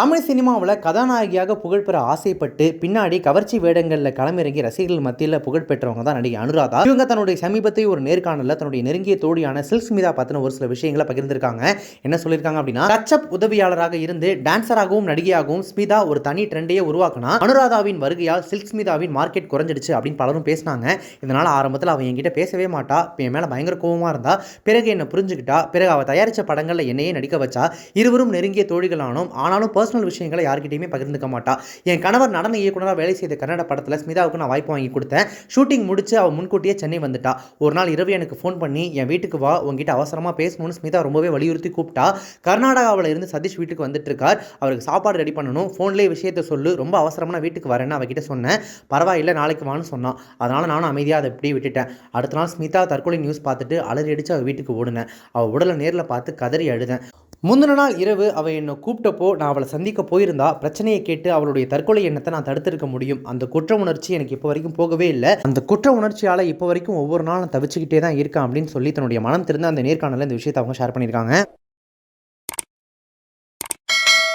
தமிழ் சினிமாவில் கதாநாயகியாக புகழ்பெற ஆசைப்பட்டு பின்னாடி கவர்ச்சி வேடங்களில் களமிறங்கி ரசிகர்கள் மத்தியில் புகழ் பெற்றவங்க தான் நடிகை அனுராதா. இவங்க தன்னுடைய சமீபத்திய ஒரு நேர்காணலில் தன்னுடைய நெருங்கிய தோழியான சில்க் ஸ்மிதா பற்றின ஒரு சில விஷயங்களை பகிர்ந்திருக்காங்க. என்ன சொல்லியிருக்காங்க அப்படின்னா, டச்சப் உதவியாளராக இருந்து டான்சராகவும் நடிகையாகவும் ஸ்மிதா ஒரு தனி ட்ரெண்டையே உருவாக்கினா, அனுராதாவின் வருகையால் சில்க் ஸ்மிதாவின் மார்க்கெட் குறைஞ்சிடுச்சு அப்படின்னு பலரும் பேசினாங்க. இதனால் ஆரம்பத்தில் அவன் என்கிட்ட பேசவே மாட்டா, என் மேலே பயங்கர கோபமாக இருந்தா, பிறகு என்னை புரிஞ்சுக்கிட்டா, பிறகு அவள் தயாரித்த படங்களில் என்னையே நடிக்க வச்சா, இருவரும் நெருங்கிய தோழிகளானோம். ஆனாலும் பர்சனல் விஷயங்களை யார்கிட்டயுமே பகிர்ந்துக்க மாட்டா. என் கணவர் நடன இயக்குனராக வேலை செய்த கன்னட படத்தில் ஸ்மிதாவுக்கு நான் வாய்ப்பு வாங்கி கொடுத்தேன். ஷூட்டிங் முடிச்சு அவள் முன்கூட்டியே சென்னை வந்துட்டா. ஒரு நாள் இரவு எனக்கு ஃபோன் பண்ணி என் வீட்டுக்கு வா, உங்ககிட்ட அவசரமாக பேசணும்னு ஸ்மிதா ரொம்பவே வலியுறுத்தி கூப்பிட்டா. கர்நாடகாவில் இருந்து சதீஷ் வீட்டுக்கு வந்துட்டு இருக்கார், அவருக்கு சாப்பாடு ரெடி பண்ணணும், ஃபோன்லேயே விஷயத்தை சொல்லு, ரொம்ப அவசரமாக வீட்டுக்கு வரேன்னு அவகிட்ட சொன்னேன். பரவாயில்லை நாளைக்கு வான்னு சொன்னான். அதனால் நானும் அமைதியாக அதை இப்படி விட்டுட்டேன். அடுத்த நாள் ஸ்மிதா தற்கொலை நியூஸ் பார்த்துட்டு அலறி அடித்து அவள் வீட்டுக்கு ஓடுனேன். அவள் உடலை நேரில் பார்த்து கதறி அழுதேன். முந்தின நாள் இரவு அவள் என்னை கூப்பிட்டப்போ நான் அவளை சந்திக்க போயிருந்தா, பிரச்சனையை கேட்டு அவளுடைய தற்கொலை எண்ணத்தை நான் தடுத்திருக்க முடியும். அந்த குற்ற உணர்ச்சி எனக்கு இப்போ வரைக்கும் போகவே இல்லை. அந்த குற்ற உணர்ச்சியால் இப்போ வரைக்கும் ஒவ்வொரு நாளும் தவிச்சுக்கிட்டே தான் இருக்கேன் அப்படின்னு சொல்லி தன்னுடைய மனம் திறந்து அந்த நேர்காணலில் இந்த விஷயத்தை அவங்க ஷேர் பண்ணியிருக்காங்க.